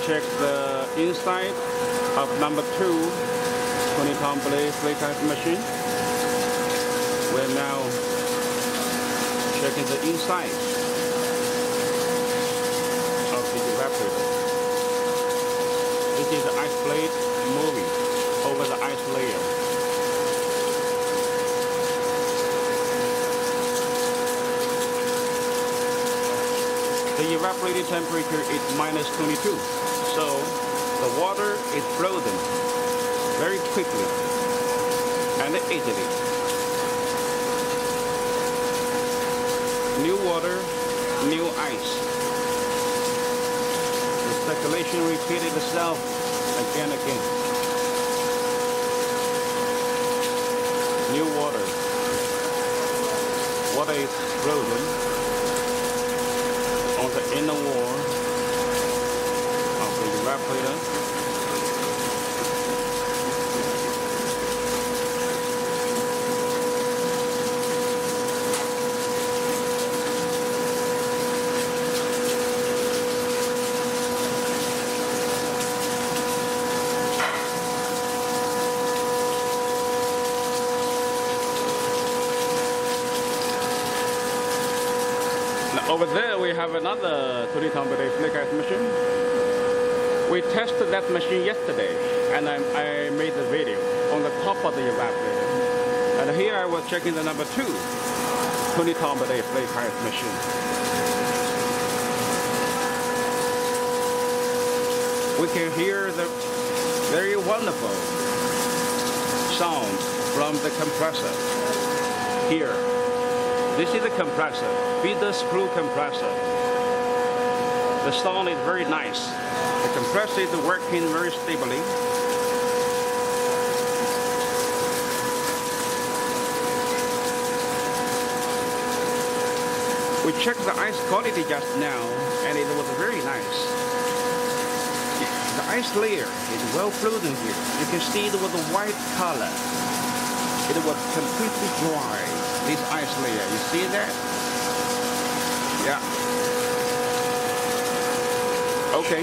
check the inside of number 2 20-ton flake ice machine. We're now checking the inside of the evaporator. This is the ice plate moving over the ice layer. The evaporated temperature is -22, so the water is frozen very quickly and easily. New water, new ice. The circulation repeated itself again and again. New water. Water is frozen on the inner wall of the evaporator. Over there we have another 20-ton flake ice machine. We tested that machine yesterday and I made the video on the top of the evaporator. And here I was checking the number 2 20-ton flake ice machine. We can hear the very wonderful sound from the compressor here. This is the compressor, feeder screw compressor. The sound is very nice. The compressor is working very stably. We checked the ice quality just now and it was very nice. The ice layer is well frozen here. You can see it was a white color. It was completely dry. This ice layer, you see that? Yeah. Okay.